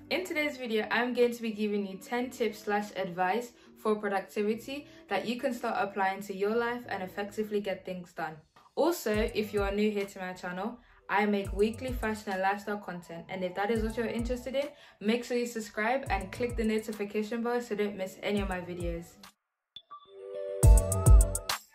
In today's video, I'm going to be giving you 10 tips/advice for productivity that you can start applying to your life and effectively get things done. Also, if you are new here to my channel, I make weekly fashion and lifestyle content, and if that is what you're interested in, make sure you subscribe and click the notification bell so you don't miss any of my videos.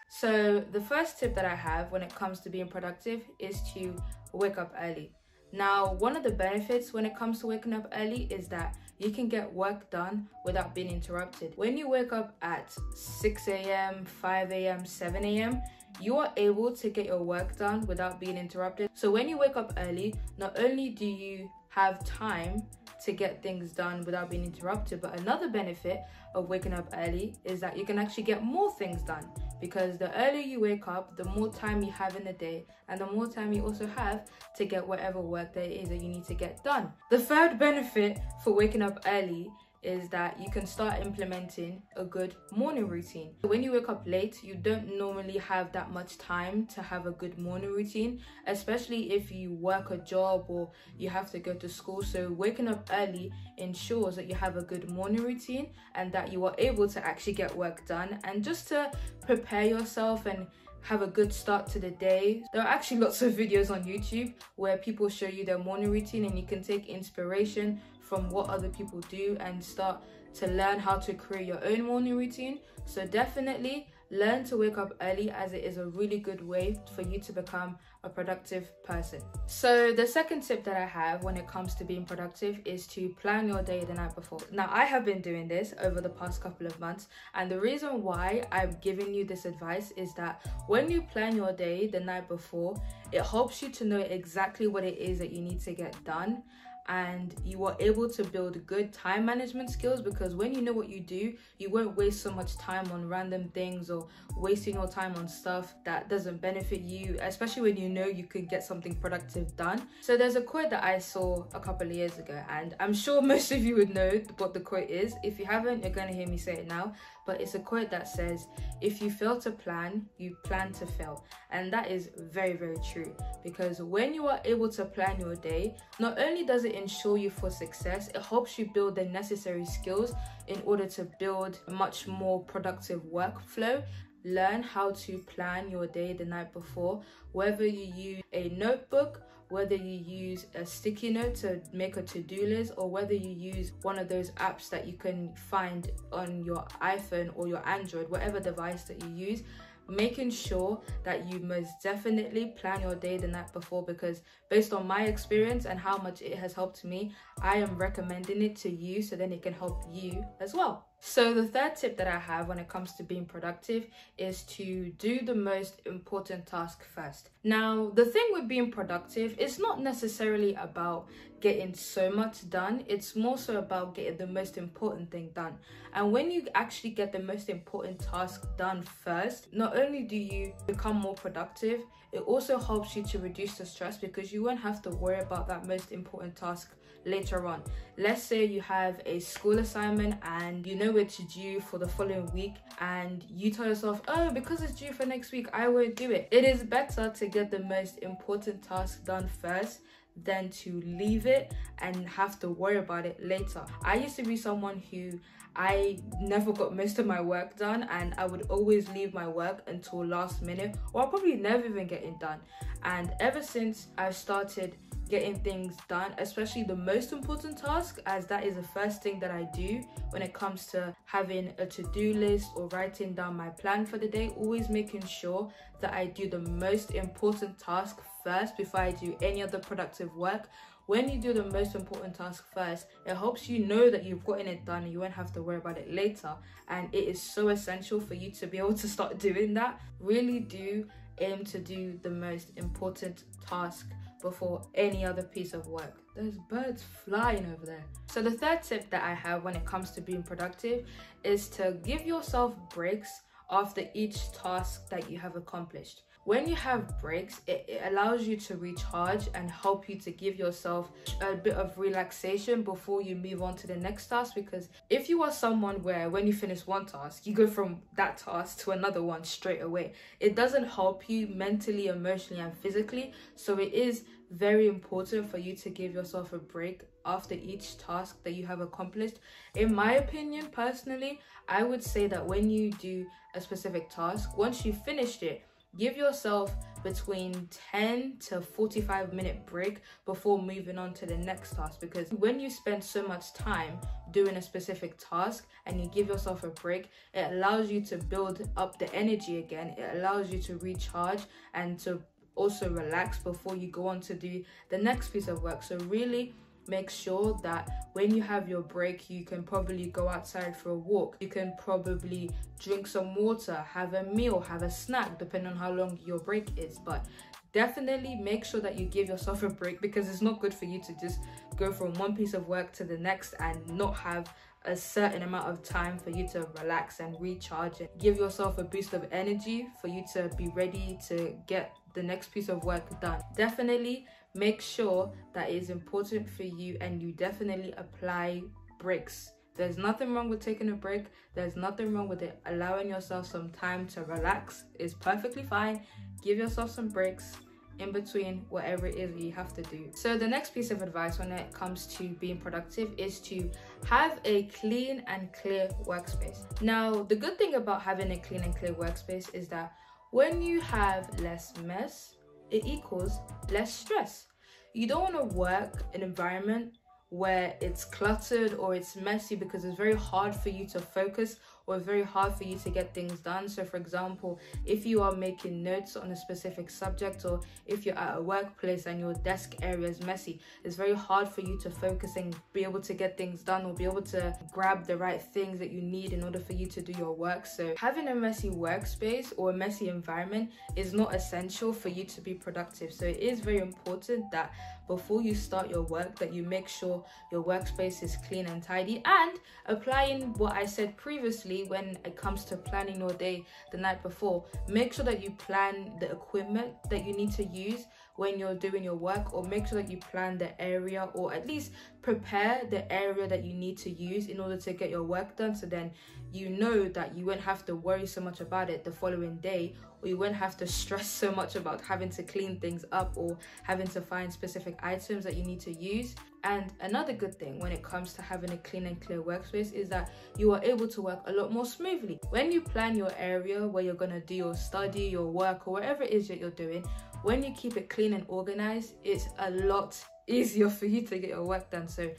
So the first tip that I have when it comes to being productive is to wake up early. Now, one of the benefits when it comes to waking up early is that you can get work done without being interrupted. When you wake up at 6 a.m., 5 a.m., 7 a.m., you are able to get your work done without being interrupted. So when you wake up early, not only do you have time to get things done without being interrupted, but another benefit of waking up early is that you can actually get more things done, because the earlier you wake up, the more time you have in the day, and the more time you also have to get whatever work there is that you need to get done. The third benefit for waking up early is that you can start implementing a good morning routine. When you wake up late, you don't normally have that much time to have a good morning routine, especially if you work a job or you have to go to school. So waking up early ensures that you have a good morning routine and that you are able to actually get work done, and just to prepare yourself and have a good start to the day. There are actually lots of videos on YouTube where people show you their morning routine, and you can take inspiration from what other people do and start to learn how to create your own morning routine. So definitely learn to wake up early, as it is a really good way for you to become a productive person. So the second tip that I have when it comes to being productive is to plan your day the night before. Now, I have been doing this over the past couple of months, and the reason why I'm giving you this advice is that when you plan your day the night before, it helps you to know exactly what it is that you need to get done, and you are able to build good time management skills, because when you know what you do, you won't waste so much time on random things or wasting your time on stuff that doesn't benefit you, especially when you know you could get something productive done. So there's a quote that I saw a couple of years ago, and I'm sure most of you would know what the quote is. If you haven't, you're going to hear me say it now, but it's a quote that says, if you fail to plan, you plan to fail. And that is very, very true, because when you are able to plan your day, not only does it ensure you for success, it helps you build the necessary skills in order to build a much more productive workflow. Learn how to plan your day the night before, whether you use a notebook, whether you use a sticky note to make a to-do list, or whether you use one of those apps that you can find on your iPhone or your Android, whatever device that you use. Making sure that you most definitely plan your day the night before, because based on my experience and how much it has helped me, I am recommending it to you so then it can help you as well. So the third tip that I have when it comes to being productive is to do the most important task first. Now, the thing with being productive, it's not necessarily about getting so much done. It's more so about getting the most important thing done. And when you actually get the most important task done first, not only do you become more productive, it also helps you to reduce the stress, because you won't have to worry about that most important task later on. Let's say you have a school assignment and you know it's due for the following week, and you tell yourself, oh, because it's due for next week, I won't do it. It is better to get the most important task done first than to leave it and have to worry about it later. I used to be someone who I never got most of my work done, and I would always leave my work until last minute, or I'll probably never even get it done. And ever since I've started getting things done, especially the most important task, as that is the first thing that I do when it comes to having a to-do list or writing down my plan for the day, always making sure that I do the most important task first before I do any other productive work. When you do the most important task first, it helps you know that you've gotten it done and you won't have to worry about it later. And it is so essential for you to be able to start doing that. Really do aim to do the most important task before any other piece of work. There's birds flying over there. So the third tip that I have when it comes to being productive is to give yourself breaks after each task that you have accomplished. When you have breaks, it allows you to recharge and help you to give yourself a bit of relaxation before you move on to the next task. Because if you are someone where when you finish one task, you go from that task to another one straight away, it doesn't help you mentally, emotionally, and physically. So it is very important for you to give yourself a break after each task that you have accomplished. In my opinion, personally, I would say that when you do a specific task, once you've finished it, give yourself between 10 to 45-minute break before moving on to the next task. Because when you spend so much time doing a specific task and you give yourself a break, it allows you to build up the energy again. It allows you to recharge and to also relax before you go on to do the next piece of work. So really make sure that when you have your break, you can probably go outside for a walk, you can probably drink some water, have a meal, have a snack, depending on how long your break is. But definitely make sure that you give yourself a break, because it's not good for you to just go from one piece of work to the next and not have a certain amount of time for you to relax and recharge and give yourself a boost of energy for you to be ready to get the next piece of work done. Definitely make sure that it is important for you, and you definitely apply breaks. There's nothing wrong with taking a break. There's nothing wrong with it. Allowing yourself some time to relax is perfectly fine. Give yourself some breaks in between whatever it is that you have to do. So the next piece of advice when it comes to being productive is to have a clean and clear workspace. Now, the good thing about having a clean and clear workspace is that when you have less mess, it equals less stress. You don't want to work in an environment where it's cluttered or it's messy, because it's very hard for you to focus or very hard for you to get things done. So for example, if you are making notes on a specific subject, or if you're at a workplace and your desk area is messy, it's very hard for you to focus and be able to get things done or be able to grab the right things that you need in order for you to do your work. So having a messy workspace or a messy environment is not essential for you to be productive. So it is very important that before you start your work, that you make sure your workspace is clean and tidy. And applying what I said previously when it comes to planning your day the night before, make sure that you plan the equipment that you need to use when you're doing your work, or make sure that you plan the area, or at least prepare the area that you need to use in order to get your work done. So then you know that you won't have to worry so much about it the following day, or you won't have to stress so much about having to clean things up or having to find specific items that you need to use. And another good thing when it comes to having a clean and clear workspace is that you are able to work a lot more smoothly. When you plan your area where you're going to do your study, your work, or whatever it is that you're doing, when you keep it clean and organized, it's a lot easier for you to get your work done. So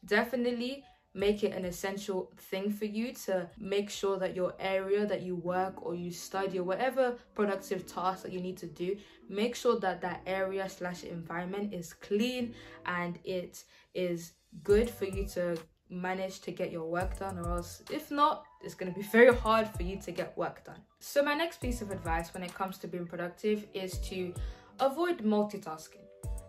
definitely make it an essential thing for you to make sure that your area that you work or you study or whatever productive task that you need to do, make sure that that area / environment is clean and it is good for you to manage to get your work done, or else if not, it's going to be very hard for you to get work done. So my next piece of advice when it comes to being productive is to avoid multitasking.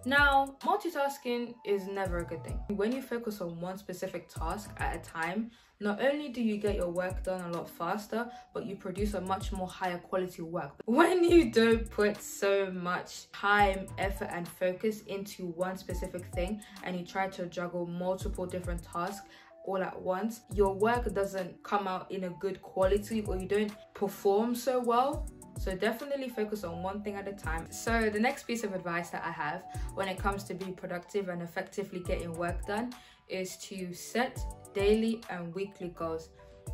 Now, multitasking is never a good thing. When you focus on one specific task at a time, not only do you get your work done a lot faster, but you produce a much more higher quality work. When you don't put so much time, effort, and focus into one specific thing, and you try to juggle multiple different tasks all at once, your work doesn't come out in a good quality, or you don't perform so well. So definitely focus on one thing at a time. So the next piece of advice that I have when it comes to being productive and effectively getting work done is to set daily and weekly goals.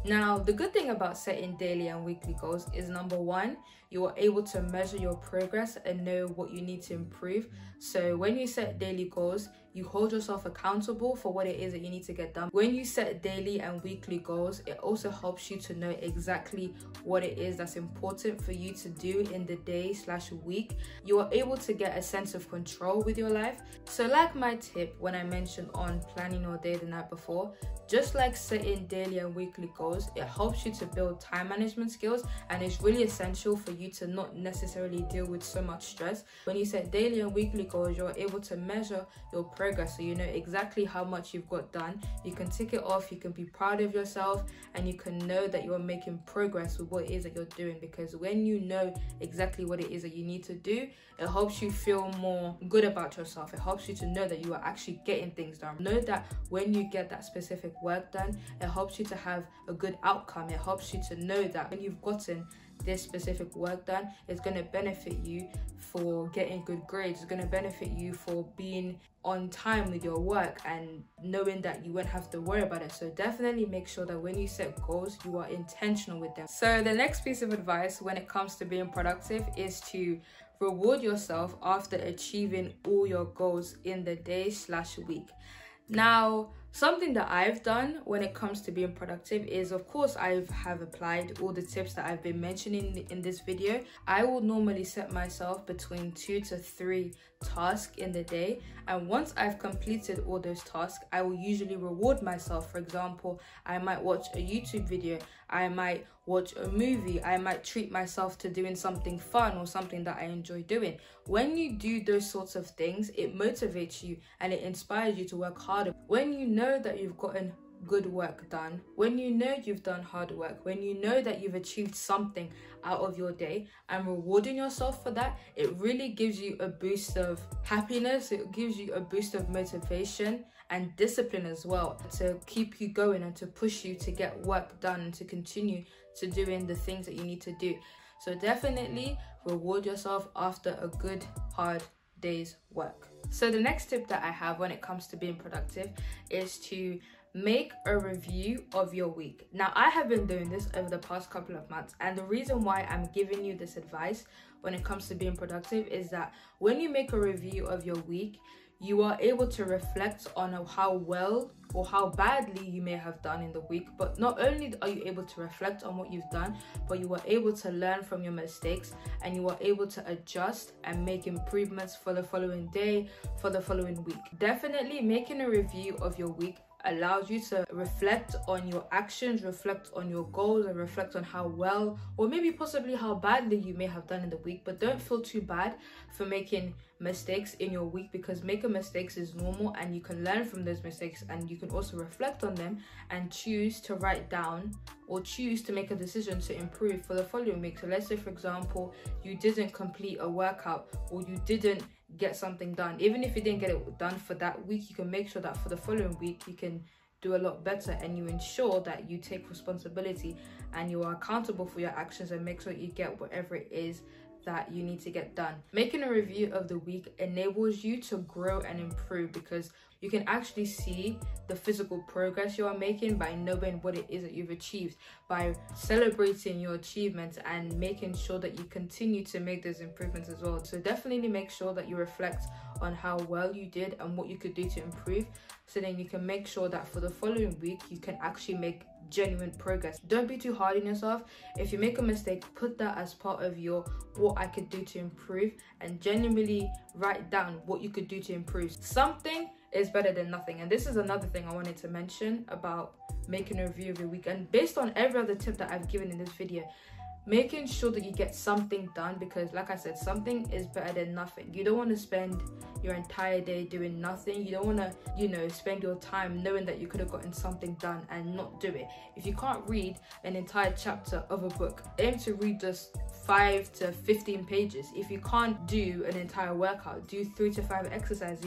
Now, the good thing about setting daily and weekly goals is, number one, you are able to measure your progress and know what you need to improve. So when you set daily goals, you hold yourself accountable for what it is that you need to get done. When you set daily and weekly goals, it also helps you to know exactly what it is that's important for you to do in the day / week. You are able to get a sense of control with your life. So like my tip when I mentioned on planning your day the night before, just like setting daily and weekly goals, it helps you to build time management skills, and it's really essential for you to not necessarily deal with so much stress. When you set daily and weekly goals, you're able to measure your progress progress, so you know exactly how much you've got done. You can tick it off, you can be proud of yourself, and you can know that you're making progress with what it is that you're doing. Because when you know exactly what it is that you need to do, it helps you feel more good about yourself. It helps you to know that you are actually getting things done. Know that when you get that specific work done, it helps you to have a good outcome. It helps you to know that when you've gotten this specific work done, it's going to benefit you for getting good grades. It's going to benefit you for being on time with your work and knowing that you won't have to worry about it. So definitely make sure that when you set goals, you are intentional with them. So the next piece of advice when it comes to being productive is to reward yourself after achieving all your goals in the day/week. Now, something that I've done when it comes to being productive is, of course, I have applied all the tips that I've been mentioning in this video. I will normally set myself between 2 to 3 tasks in the day, and once I've completed all those tasks, I will usually reward myself. For example, I might watch a YouTube video, I might watch a movie, I might treat myself to doing something fun or something that I enjoy doing. When you do those sorts of things, it motivates you and it inspires you to work harder. When you know that you've gotten good work done, when you know you've done hard work, when you know that you've achieved something out of your day, and rewarding yourself for that, it really gives you a boost of happiness. It gives you a boost of motivation and discipline as well, to keep you going and to push you to get work done and to continue to doing the things that you need to do. So definitely reward yourself after a good hard day's work. So the next tip that I have when it comes to being productive is to make a review of your week. Now, I have been doing this over the past couple of months, and the reason why I'm giving you this advice when it comes to being productive is that when you make a review of your week, you are able to reflect on how well or how badly you may have done in the week. But not only are you able to reflect on what you've done, but you are able to learn from your mistakes, and you are able to adjust and make improvements for the following day, for the following week. Definitely making a review of your week allows you to reflect on your actions, reflect on your goals, and reflect on how well or maybe possibly how badly you may have done in the week. But don't feel too bad for making mistakes in your week, because making mistakes is normal, and you can learn from those mistakes, and you can also reflect on them and choose to write down or choose to make a decision to improve for the following week. So let's say, for example, you didn't complete a workout or you didn't get something done. Even if you didn't get it done for that week, you can make sure that for the following week you can do a lot better, and you ensure that you take responsibility and you are accountable for your actions, and make sure you get whatever it is that you need to get done. Making a review of the week enables you to grow and improve, because you can actually see the physical progress you are making by knowing what it is that you've achieved, by celebrating your achievements and making sure that you continue to make those improvements as well. So definitely make sure that you reflect on how well you did and what you could do to improve, so then you can make sure that for the following week you can actually make genuine progress. Don't be too hard on yourself. If you make a mistake, put that as part of your what I could do to improve, and genuinely write down what you could do to improve. Something is better than nothing. And this is another thing I wanted to mention about making a review of your week, and based on every other tip that I've given in this video, making sure that you get something done, because like I said, something is better than nothing. You don't want to spend your entire day doing nothing. You don't want to, spend your time knowing that you could have gotten something done and not do it. If you can't read an entire chapter of a book, aim to read just 5 to 15 pages. If you can't do an entire workout, do 3 to 5 exercises.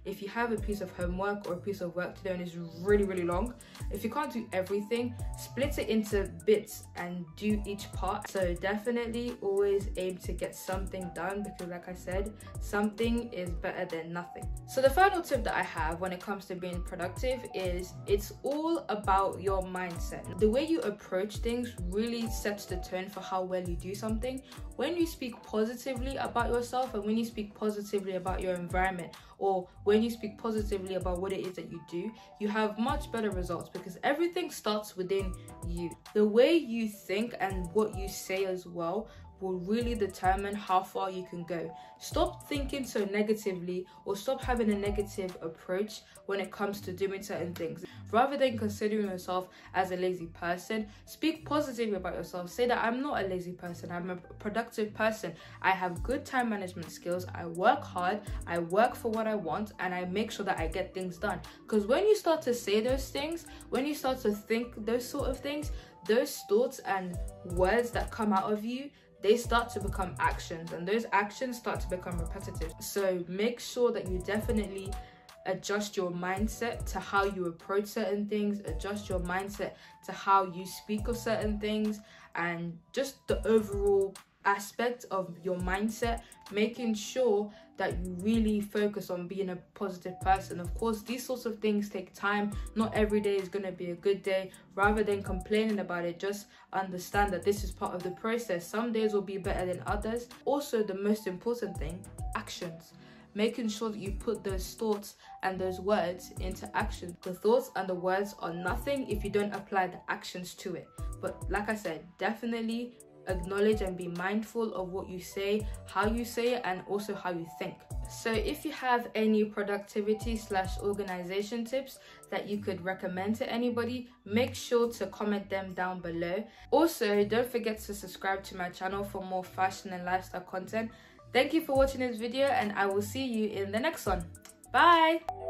If you have a piece of homework or a piece of work to do and it's really, really long, if you can't do everything, split it into bits and do each part. So definitely always aim to get something done, because like I said, something is better than nothing. So the final tip that I have when it comes to being productive is it's all about your mindset. The way you approach things really sets the tone for how well you do something. When you speak positively about yourself, and when you speak positively about your environment, or when you speak positively about what it is that you do, you have much better results, because everything starts within you. The way you think and what you say as well will really determine how far you can go. Stop thinking so negatively, or stop having a negative approach when it comes to doing certain things. Rather than considering yourself as a lazy person, speak positively about yourself. Say that I'm not a lazy person, I'm a productive person. I have good time management skills, I work hard, I work for what I want, and I make sure that I get things done. Because when you start to say those things, when you start to think those sort of things, those thoughts and words that come out of you, they start to become actions, and those actions start to become repetitive. So make sure that you definitely adjust your mindset to how you approach certain things, adjust your mindset to how you speak of certain things, and just the overall aspect of your mindset, making sure that you really focus on being a positive person. Of course, these sorts of things take time. Not every day is going to be a good day. Rather than complaining about it, just understand that this is part of the process. Some days will be better than others. Also, the most important thing, actions. Making sure that you put those thoughts and those words into action. The thoughts and the words are nothing if you don't apply the actions to it. But like I said, definitely acknowledge and be mindful of what you say, how you say it, and also how you think. So if you have any productivity / organization tips that you could recommend to anybody, make sure to comment them down below. Also, don't forget to subscribe to my channel for more fashion and lifestyle content. Thank you for watching this video, and I will see you in the next one. Bye!